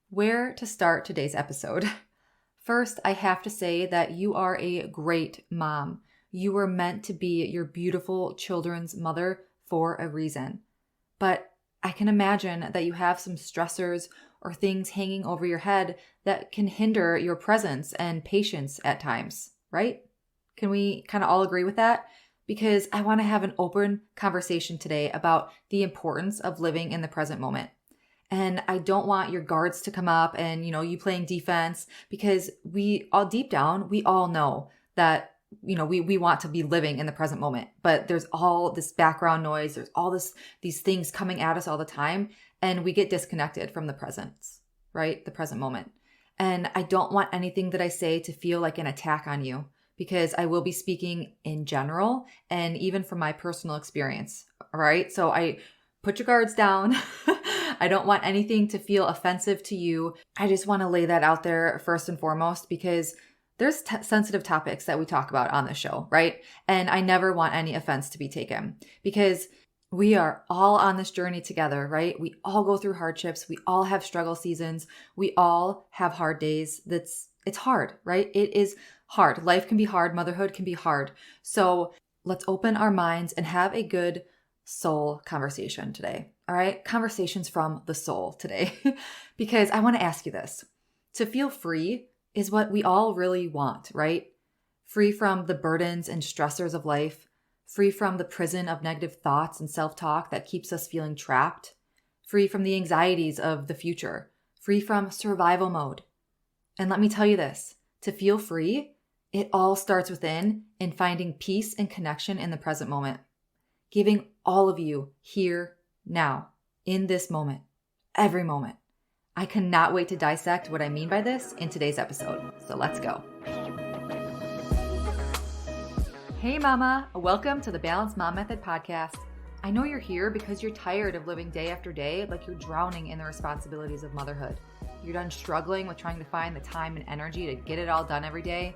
Where to start today's episode? First, I have to say that you are a great mom. You were meant to be your beautiful children's mother for a reason. But I can imagine that you have some stressors or things hanging over your head that can hinder your presence and patience at times, right? Can we kind of all agree with that? Because I want to have an open conversation today about the importance of living in the present moment. And I don't want your guards to come up and, you playing defense, because we all deep down, we all know that, we want to be living in the present moment, but there's all this background noise. There's all these things coming at us all the time, and we get disconnected from the presence, right? The present moment. And I don't want anything that I say to feel like an attack on you, because I will be speaking in general and even from my personal experience. All right. So I put your guards down. I don't want anything to feel offensive to you. I just want to lay that out there first and foremost, because there's sensitive topics that we talk about on the show, right? And I never want any offense to be taken, because we are all on this journey together, right? We all go through hardships. We all have struggle seasons. We all have hard days. It's hard, right? It is hard. Life can be hard. Motherhood can be hard. So let's open our minds and have a good soul conversation today. All right. Conversations from the soul today, because I want to ask you this. To feel free is what we all really want, right? Free from the burdens and stressors of life, free from the prison of negative thoughts and self-talk that keeps us feeling trapped, free from the anxieties of the future, free from survival mode. And let me tell you this, to feel free, it all starts within in finding peace and connection in the present moment. Giving all of you here, now, in this moment, every moment. I cannot wait to dissect what I mean by this in today's episode. So let's go. Hey mama, welcome to the Balanced Mom Method podcast. I know you're here because you're tired of living day after day like you're drowning in the responsibilities of motherhood. You're done struggling with trying to find the time and energy to get it all done every day.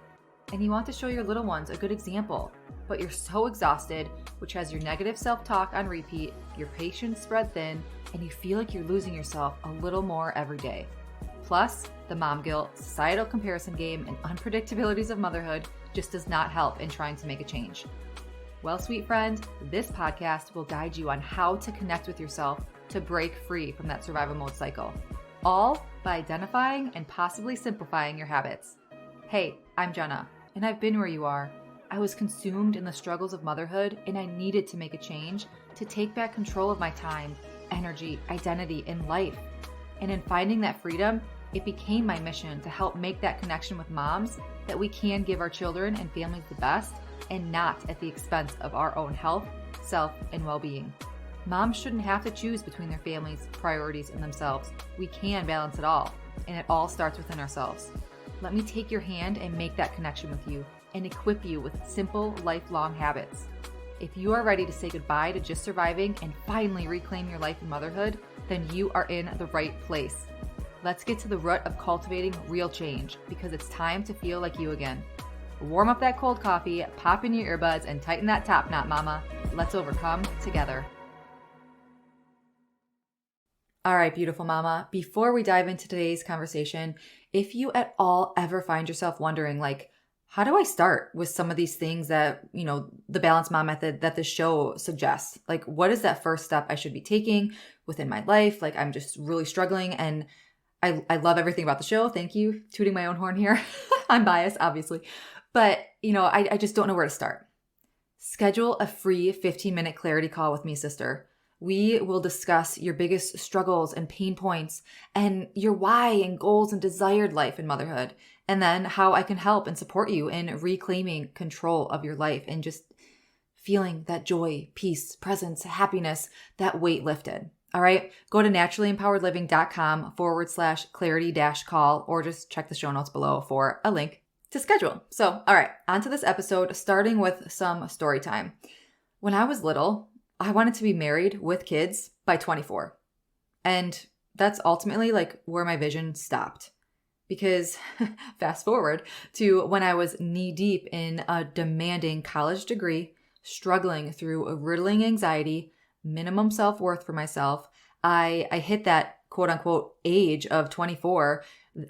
And you want to show your little ones a good example, but you're so exhausted, which has your negative self-talk on repeat, your patience spread thin, and you feel like you're losing yourself a little more every day. Plus, the mom guilt, societal comparison game, and unpredictabilities of motherhood just does not help in trying to make a change. Well, sweet friend, this podcast will guide you on how to connect with yourself to break free from that survival mode cycle, all by identifying and possibly simplifying your habits. Hey, I'm Jenna, and I've been where you are. I was consumed in the struggles of motherhood, and I needed to make a change to take back control of my time, energy, identity, and life. And in finding that freedom, it became my mission to help make that connection with moms that we can give our children and families the best, and not at the expense of our own health, self, and well-being. Moms shouldn't have to choose between their families, priorities, and themselves. We can balance it all, and it all starts within ourselves. Let me take your hand and make that connection with you and equip you with simple, lifelong habits. If you are ready to say goodbye to just surviving and finally reclaim your life in motherhood, then you are in the right place. Let's get to the root of cultivating real change, because it's time to feel like you again. Warm up that cold coffee, pop in your earbuds, and tighten that top knot, mama. Let's overcome together. All right, beautiful mama. Before we dive into today's conversation, if you at all ever find yourself wondering, how do I start with some of these things that, the Balanced Mom Method that the show suggests? What is that first step I should be taking within my life? I'm just really struggling, and I love everything about the show. Thank you. Tooting my own horn here. I'm biased, obviously. But, I just don't know where to start. Schedule a free 15-minute clarity call with me, sister. We will discuss your biggest struggles and pain points and your why and goals and desired life in motherhood, and then how I can help and support you in reclaiming control of your life and just feeling that joy, peace, presence, happiness, that weight lifted. All right. Go to naturallymempoweredliving.com/clarity-call, or just check the show notes below for a link to schedule. So, all right, on to this episode, starting with some story time. When I was little, I wanted to be married with kids by 24. And that's ultimately where my vision stopped. Because fast forward to when I was knee deep in a demanding college degree, struggling through a riddling anxiety, minimum self-worth for myself, I hit that quote unquote age of 24,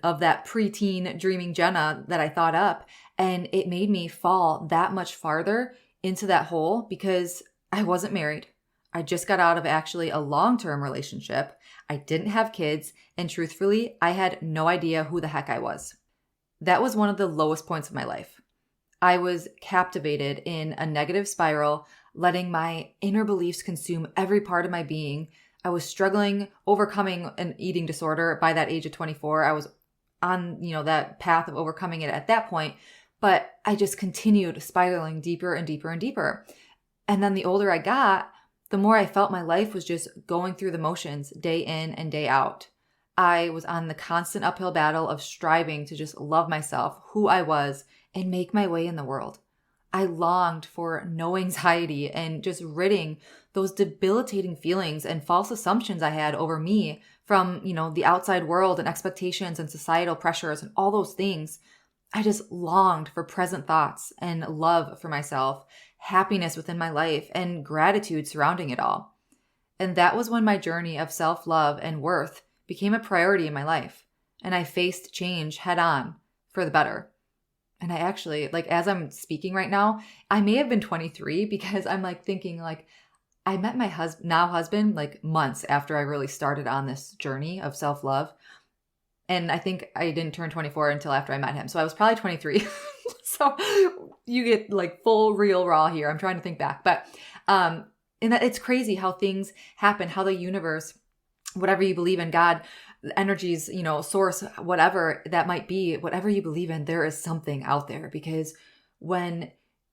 of that preteen dreaming Jenna that I thought up. And it made me fall that much farther into that hole because I wasn't married. I just got out of actually a long-term relationship. I didn't have kids. And truthfully, I had no idea who the heck I was. That was one of the lowest points of my life. I was captivated in a negative spiral, letting my inner beliefs consume every part of my being. I was struggling, overcoming an eating disorder by that age of 24. I was on, that path of overcoming it at that point, but I just continued spiraling deeper and deeper and deeper. And then the older I got, the more I felt my life was just going through the motions day in and day out. I was on the constant uphill battle of striving to just love myself, who I was, and make my way in the world. I longed for no anxiety and just ridding those debilitating feelings and false assumptions I had over me from, the outside world and expectations and societal pressures and all those things. I just longed for present thoughts and love for myself, happiness within my life, and gratitude surrounding it all. And that was when my journey of self-love and worth became a priority in my life. And I faced change head on for the better. And I actually, as I'm speaking right now, I may have been 23 because I'm thinking I met my husband months after I really started on this journey of self-love. And I think I didn't turn 24 until after I met him. So I was probably 23. So you get full real raw here. I'm trying to think back. But and that it's crazy how things happen, how the universe, whatever you believe in, God, energies, source, whatever that might be, whatever you believe in, there is something out there. Because when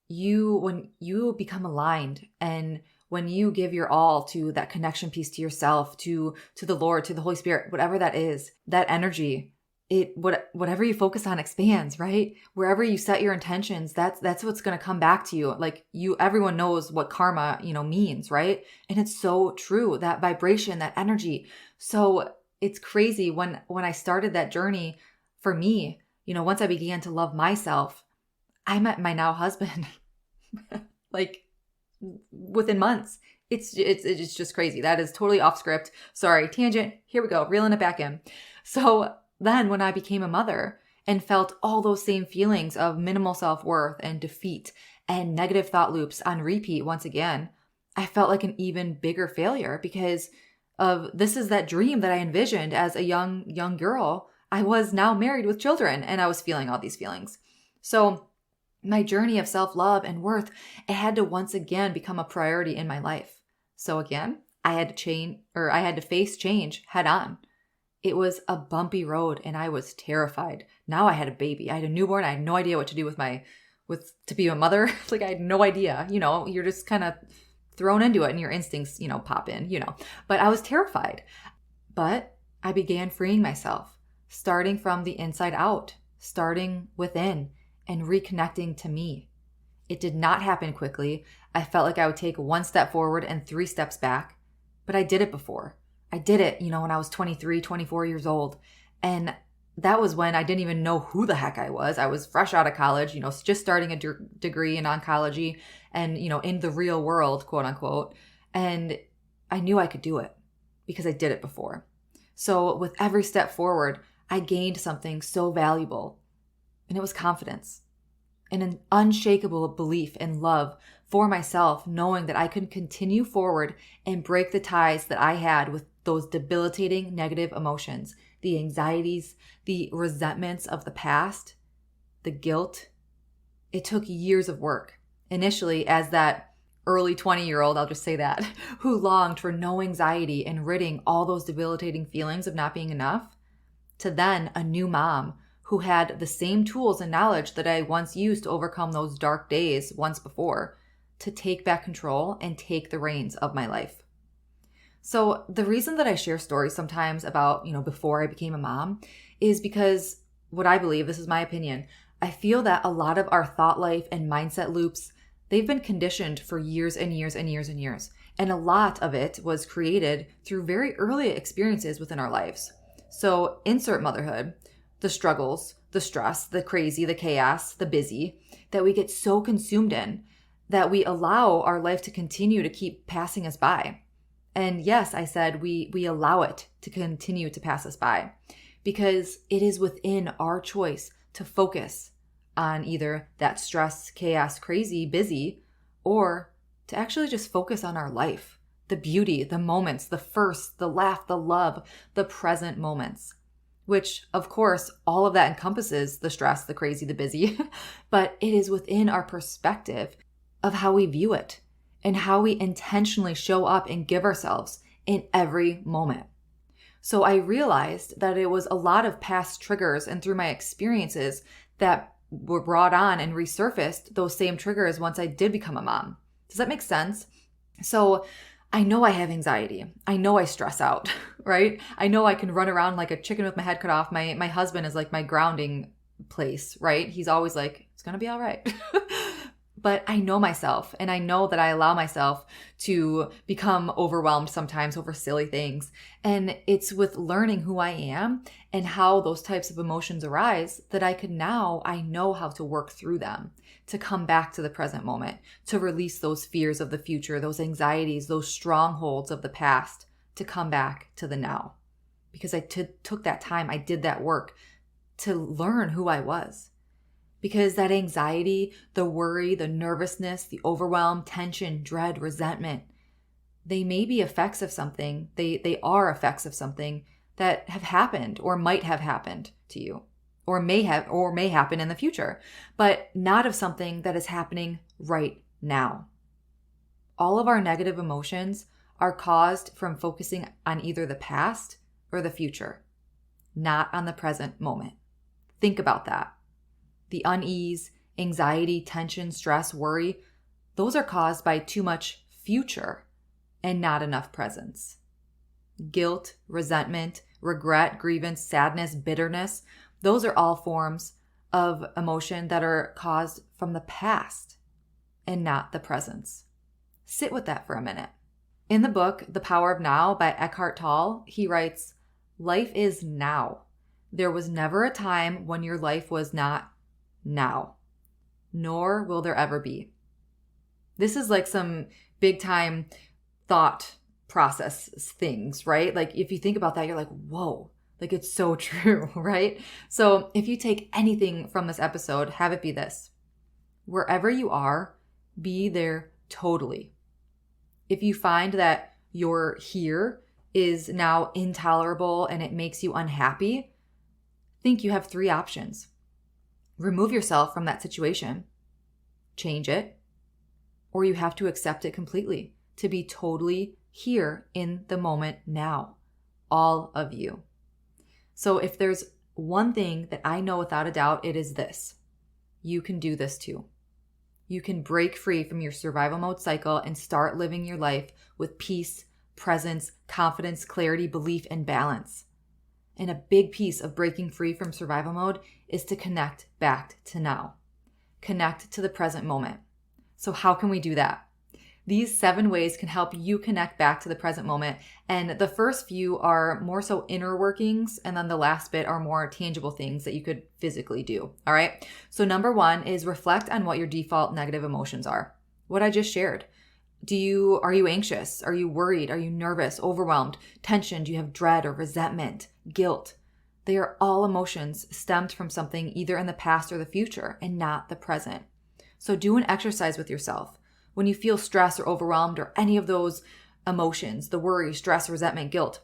you become aligned and when you give your all to that connection piece to yourself, to the Lord, to the Holy Spirit, whatever that is, that energy, whatever you focus on expands, right? Wherever you set your intentions, that's what's going to come back to you. Everyone knows what karma, means, right? And it's so true, that vibration, that energy. So it's crazy when I started that journey for me, once I began to love myself, I met my now husband within months. It's just crazy. That is totally off script. Sorry, tangent. Here we go. Reeling it back in. So then when I became a mother and felt all those same feelings of minimal self-worth and defeat and negative thought loops on repeat once again, I felt like an even bigger failure because of this is that dream that I envisioned as a young girl. I was now married with children and I was feeling all these feelings. So my journey of self-love and worth, it had to once again become a priority in my life. So again, I had to face change head on. It was a bumpy road and I was terrified. Now I had a baby. I had a newborn. I had no idea what to do to be a mother. I had no idea, you're just kind of thrown into it and your instincts, pop in, but I was terrified. But I began freeing myself, starting from the inside out, starting within and reconnecting to me. It did not happen quickly. I felt like I would take one step forward and 3 steps back, but I did it before. I did it, when I was 23, 24 years old. And that was when I didn't even know who the heck I was. I was fresh out of college, just starting a degree in oncology and, in the real world, quote unquote. And I knew I could do it because I did it before. So with every step forward, I gained something so valuable. And it was confidence and an unshakable belief and love for myself, knowing that I could continue forward and break the ties that I had with those debilitating negative emotions, the anxieties, the resentments of the past, the guilt. It took years of work. Initially, as that early 20-year-old, I'll just say that, who longed for no anxiety and ridding all those debilitating feelings of not being enough, to then a new mom who had the same tools and knowledge that I once used to overcome those dark days once before, to take back control and take the reins of my life. So the reason that I share stories sometimes about, before I became a mom is because what I believe, this is my opinion, I feel that a lot of our thought life and mindset loops, they've been conditioned for years and years and years and years. And a lot of it was created through very early experiences within our lives. So insert motherhood, the struggles, the stress, the crazy, the chaos, the busy that we get so consumed in that we allow our life to continue to keep passing us by. And yes, I said we allow it to continue to pass us by because it is within our choice to focus on either that stress, chaos, crazy, busy, or to actually just focus on our life, the beauty, the moments, the first, the laugh, the love, the present moments, which of course, all of that encompasses the stress, the crazy, the busy, but it is within our perspective of how we view it and how we intentionally show up and give ourselves in every moment. So I realized that it was a lot of past triggers and through my experiences that were brought on and resurfaced those same triggers once I did become a mom. Does that make sense? So I know I have anxiety. I know I stress out, right? I know I can run around like a chicken with my head cut off. My husband is like my grounding place, right? He's always like, it's going to be all right. But I know myself, and I know that I allow myself to become overwhelmed sometimes over silly things. And it's with learning who I am and how those types of emotions arise that I know how to work through them, to come back to the present moment, to release those fears of the future, those anxieties, those strongholds of the past, to come back to the now. Because I took that time, I did that work to learn who I was. Because that anxiety, the worry, the nervousness, the overwhelm, tension, dread, resentment, they may be effects of something. They are effects of something that have happened or might have happened to you or may happen in the future, but not of something that is happening right now. All of our negative emotions are caused from focusing on either the past or the future, not on the present moment. Think about that. The unease, anxiety, tension, stress, worry, those are caused by too much future and not enough presence. Guilt, resentment, regret, grievance, sadness, bitterness, those are all forms of emotion that are caused from the past and not the presence. Sit with that for a minute. In the book, The Power of Now by Eckhart Tolle, he writes, "Life is now. There was never a time when your life was not now, nor will there ever be." This is like some big time thought process things, right? Like if you think about that, you're like, whoa, like it's so true, right? So if you take anything from this episode, have it be this: wherever you are, be there totally. If you find that your here is now intolerable and it makes you unhappy, think you have 3 options. Remove yourself from that situation, change it, or you have to accept it completely to be totally here in the moment now, all of you. So if there's one thing that I know without a doubt, it is this: you can do this too. You can break free from your survival mode cycle and start living your life with peace, presence, confidence, clarity, belief, and balance. And a big piece of breaking free from survival mode is to connect back to now. Connect to the present moment. So how can we do that? These 7 ways can help you connect back to the present moment. And the first few are more so inner workings. And then the last bit are more tangible things that you could physically do. All right. So number 1 is reflect on what your default negative emotions are. What I just shared. Are you anxious? Are you worried? Are you nervous, overwhelmed, tension? Do you have dread or resentment, guilt? They are all emotions stemmed from something either in the past or the future and not the present. So do an exercise with yourself. When you feel stressed or overwhelmed or any of those emotions, the worry, stress, resentment, guilt,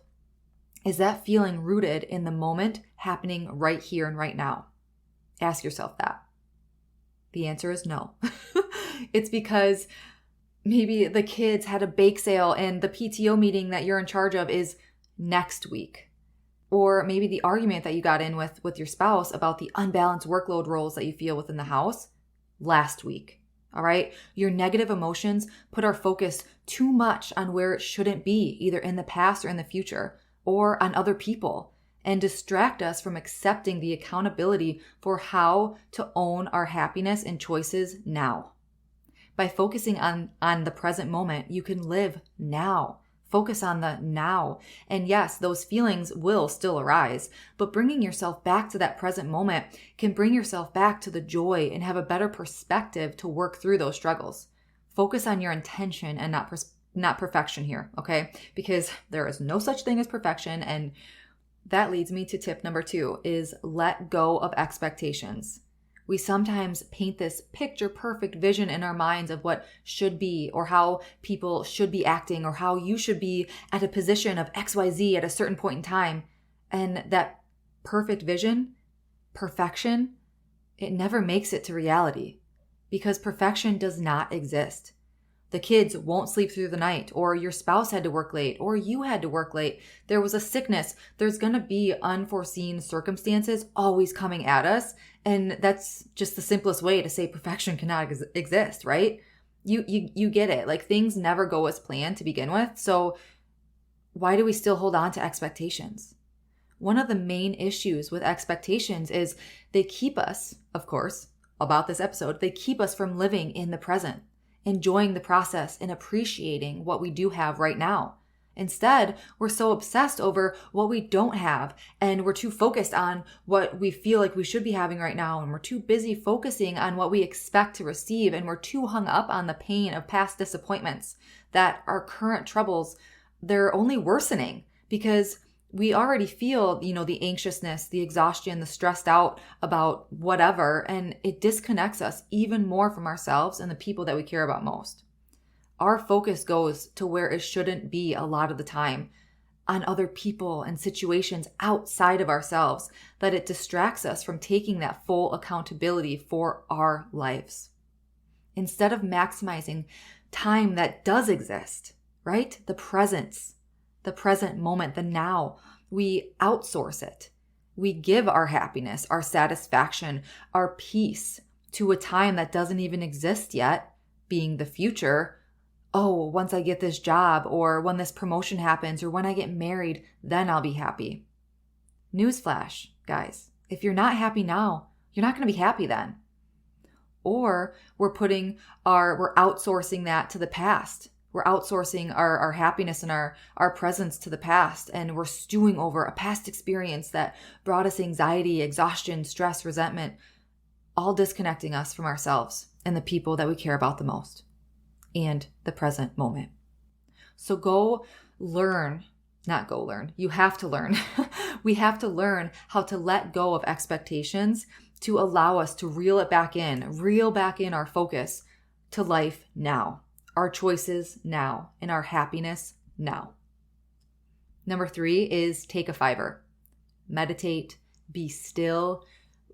is that feeling rooted in the moment happening right here and right now? Ask yourself that. The answer is no. It's because maybe the kids had a bake sale and the PTO meeting that you're in charge of is next week. Or maybe the argument that you got in with your spouse about the unbalanced workload roles that you feel within the house last week. All right. Your negative emotions put our focus too much on where it shouldn't be, either in the past or in the future, or on other people, and distract us from accepting the accountability for how to own our happiness and choices now. By focusing on the present moment, you can live now. Focus on the now. And yes, those feelings will still arise, but bringing yourself back to that present moment can bring yourself back to the joy and have a better perspective to work through those struggles. Focus on your intention and not not perfection here, okay? Because there is no such thing as perfection. And that leads me to tip number 2 is let go of expectations. We sometimes paint this picture perfect vision in our minds of what should be or how people should be acting or how you should be at a position of XYZ at a certain point in time. And that perfect vision, perfection, it never makes it to reality because perfection does not exist. The kids won't sleep through the night, or your spouse had to work late, or you had to work late. There was a sickness. There's going to be unforeseen circumstances always coming at us. And that's just the simplest way to say perfection cannot exist, right? You get it. Like things never go as planned to begin with. So why do we still hold on to expectations? One of the main issues with expectations is they keep us, of course, about this episode, they keep us from living in the present, enjoying the process and appreciating what we do have right now. Instead, we're so obsessed over what we don't have, and we're too focused on what we feel like we should be having right now, and we're too busy focusing on what we expect to receive, and we're too hung up on the pain of past disappointments that our current troubles, they're only worsening because we already feel, the anxiousness, the exhaustion, the stressed out about whatever, and it disconnects us even more from ourselves and the people that we care about most. Our focus goes to where it shouldn't be a lot of the time, on other people and situations outside of ourselves, that it distracts us from taking that full accountability for our lives. Instead of maximizing time that does exist, right? The present moment, the now, we outsource it. We give our happiness, our satisfaction, our peace to a time that doesn't even exist yet, being the future. Oh, once I get this job, or when this promotion happens, or when I get married, then I'll be happy. Newsflash, guys, if you're not happy now, you're not going to be happy then. Or we're outsourcing that to the past. We're outsourcing our happiness and our presence to the past, and we're stewing over a past experience that brought us anxiety, exhaustion, stress, resentment, all disconnecting us from ourselves and the people that we care about the most and the present moment. So you have to learn. We have to learn how to let go of expectations to allow us to reel back in our focus to life now. Our choices now, and our happiness now. Number 3 is take a 5. Meditate, be still,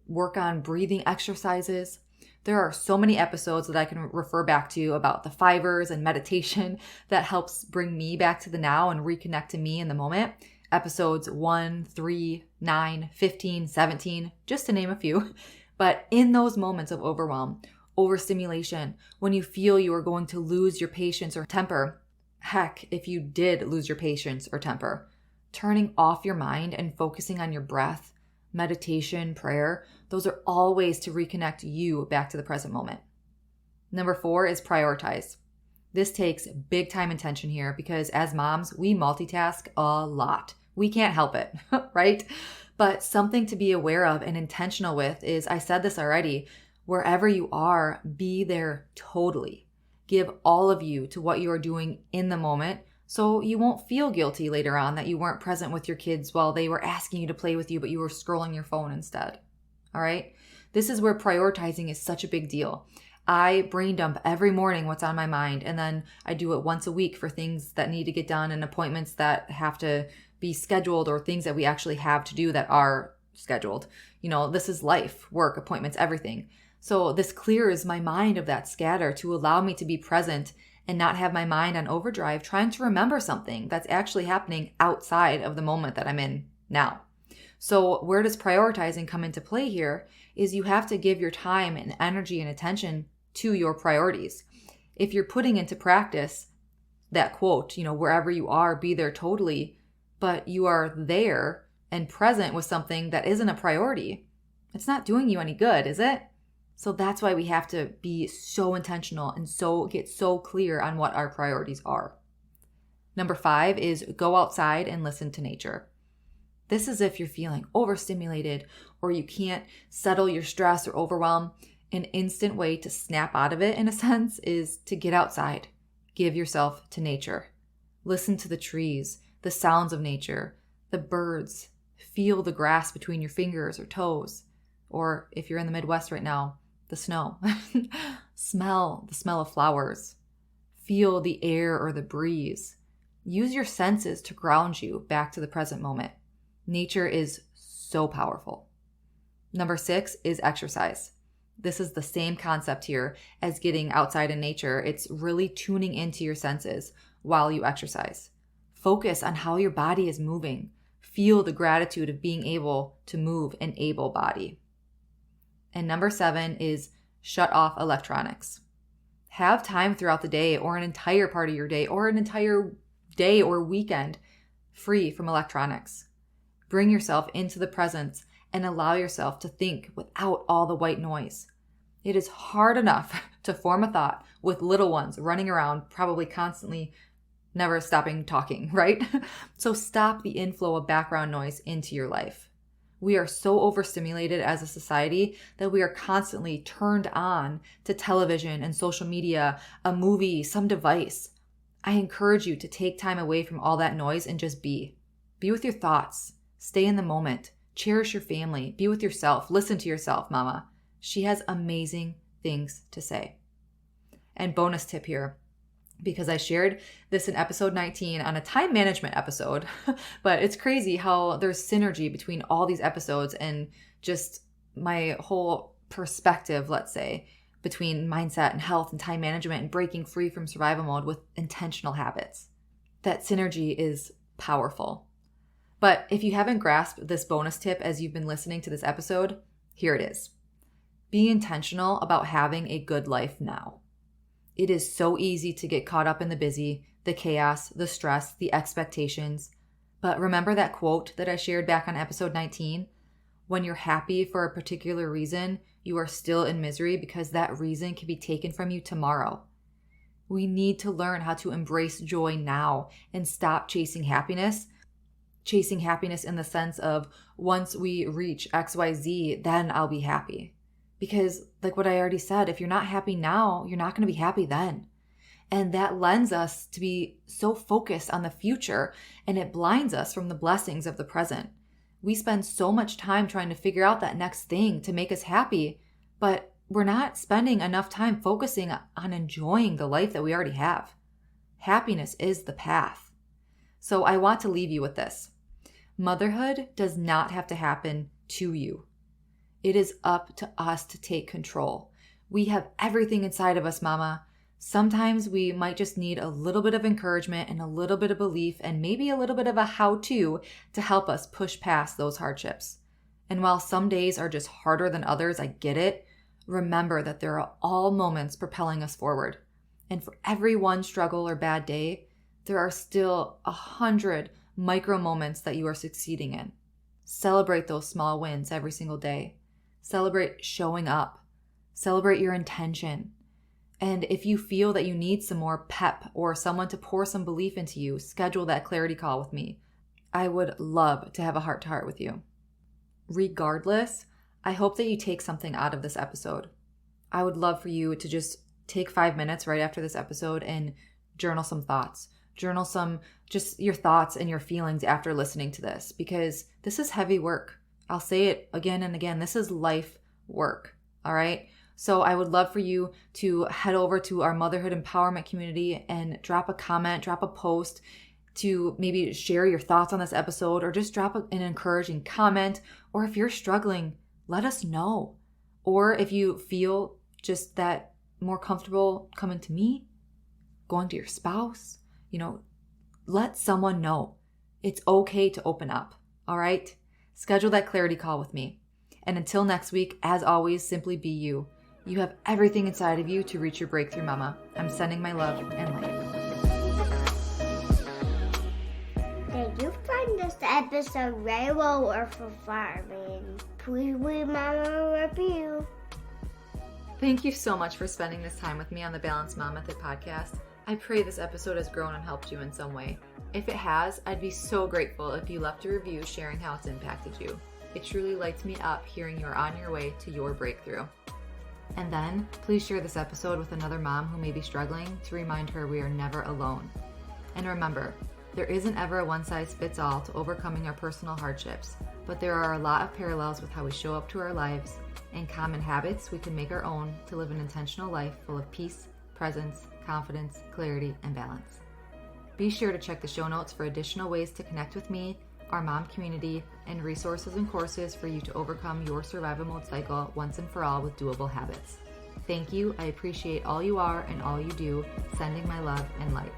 work on breathing exercises. There are so many episodes that I can refer back to about the 5s and meditation that helps bring me back to the now and reconnect to me in the moment. Episodes 1, 3, 9, 15, 17, just to name a few. But in those moments of overstimulation, when you feel you are going to lose your patience or temper, heck, if you did lose your patience or temper, turning off your mind and focusing on your breath, meditation, prayer, those are all ways to reconnect you back to the present moment. Number 4 is prioritize. This takes big time attention here because as moms, we multitask a lot. We can't help it, right? But something to be aware of and intentional with is, I said this already, wherever you are, be there totally. Give all of you to what you are doing in the moment so you won't feel guilty later on that you weren't present with your kids while they were asking you to play with you, but you were scrolling your phone instead. All right? This is where prioritizing is such a big deal. I brain dump every morning what's on my mind, and then I do it once a week for things that need to get done and appointments that have to be scheduled or things that we actually have to do that are scheduled. This is life, work, appointments, everything. So this clears my mind of that scatter to allow me to be present and not have my mind on overdrive trying to remember something that's actually happening outside of the moment that I'm in now. So where does prioritizing come into play here is you have to give your time and energy and attention to your priorities. If you're putting into practice that quote, wherever you are, be there totally, but you are there and present with something that isn't a priority, it's not doing you any good, is it? So that's why we have to be so intentional and get so clear on what our priorities are. Number 5 is go outside and listen to nature. This is if you're feeling overstimulated or you can't settle your stress or overwhelm. An instant way to snap out of it, in a sense, is to get outside. Give yourself to nature. Listen to the trees, the sounds of nature, the birds. Feel the grass between your fingers or toes. Or if you're in the Midwest right now, the snow. Smell the smell of flowers. Feel the air or the breeze. Use your senses to ground you back to the present moment. Nature is so powerful. Number 6 is exercise. This is the same concept here as getting outside in nature. It's really tuning into your senses while you exercise. Focus on how your body is moving. Feel the gratitude of being able to move an able body. And number 7 is shut off electronics. Have time throughout the day or an entire part of your day or an entire day or weekend free from electronics. Bring yourself into the presence and allow yourself to think without all the white noise. It is hard enough to form a thought with little ones running around, probably constantly never stopping talking, right? So stop the inflow of background noise into your life. We are so overstimulated as a society that we are constantly turned on to television and social media, a movie, some device. I encourage you to take time away from all that noise and just be. Be with your thoughts. Stay in the moment. Cherish your family. Be with yourself. Listen to yourself, mama. She has amazing things to say. And bonus tip here, because I shared this in episode 19 on a time management episode, but it's crazy how there's synergy between all these episodes and just my whole perspective, let's say, between mindset and health and time management and breaking free from survival mode with intentional habits. That synergy is powerful. But if you haven't grasped this bonus tip as you've been listening to this episode, here it is. Be intentional about having a good life now. It is so easy to get caught up in the busy, the chaos, the stress, the expectations. But remember that quote that I shared back on episode 19? When you're happy for a particular reason, you are still in misery because that reason can be taken from you tomorrow. We need to learn how to embrace joy now and stop chasing happiness. Chasing happiness in the sense of once we reach XYZ, then I'll be happy. Because like what I already said, if you're not happy now, you're not going to be happy then. And that lends us to be so focused on the future, and it blinds us from the blessings of the present. We spend so much time trying to figure out that next thing to make us happy, but we're not spending enough time focusing on enjoying the life that we already have. Happiness is the path. So I want to leave you with this. Motherhood does not have to happen to you. It is up to us to take control. We have everything inside of us, mama. Sometimes we might just need a little bit of encouragement and a little bit of belief and maybe a little bit of a how-to to help us push past those hardships. And while some days are just harder than others, I get it. Remember that there are all moments propelling us forward. And for every one struggle or bad day, there are still 100 micro moments that you are succeeding in. Celebrate those small wins every single day. Celebrate showing up. Celebrate your intention. And if you feel that you need some more pep or someone to pour some belief into you, schedule that clarity call with me. I would love to have a heart-to-heart with you. Regardless, I hope that you take something out of this episode. I would love for you to just take 5 minutes right after this episode and journal some thoughts. Journal some, just your thoughts and your feelings after listening to this, because this is heavy work. I'll say it again and again. This is life work. All right. So I would love for you to head over to our motherhood empowerment community and drop a comment, drop a post to maybe share your thoughts on this episode, or just drop an encouraging comment. Or if you're struggling, let us know. Or if you feel just that more comfortable coming to me, going to your spouse, let someone know. It's okay to open up. All right. Schedule that clarity call with me. And until next week, as always, simply be you. You have everything inside of you to reach your breakthrough, mama. I'm sending my love and light. Did you find this episode valuable or for farming? Please leave mama a review. Thank you so much for spending this time with me on the Balanced Mom Method podcast. I pray this episode has grown and helped you in some way. If it has, I'd be so grateful if you left a review sharing how it's impacted you. It truly lights me up hearing you're on your way to your breakthrough. And then, please share this episode with another mom who may be struggling to remind her we are never alone. And remember, there isn't ever a one-size-fits-all to overcoming our personal hardships, but there are a lot of parallels with how we show up to our lives and common habits we can make our own to live an intentional life full of peace, presence, confidence, clarity, and balance. Be sure to check the show notes for additional ways to connect with me, our mom community, and resources and courses for you to overcome your survival mode cycle once and for all with doable habits. Thank you. I appreciate all you are and all you do. Sending my love and light.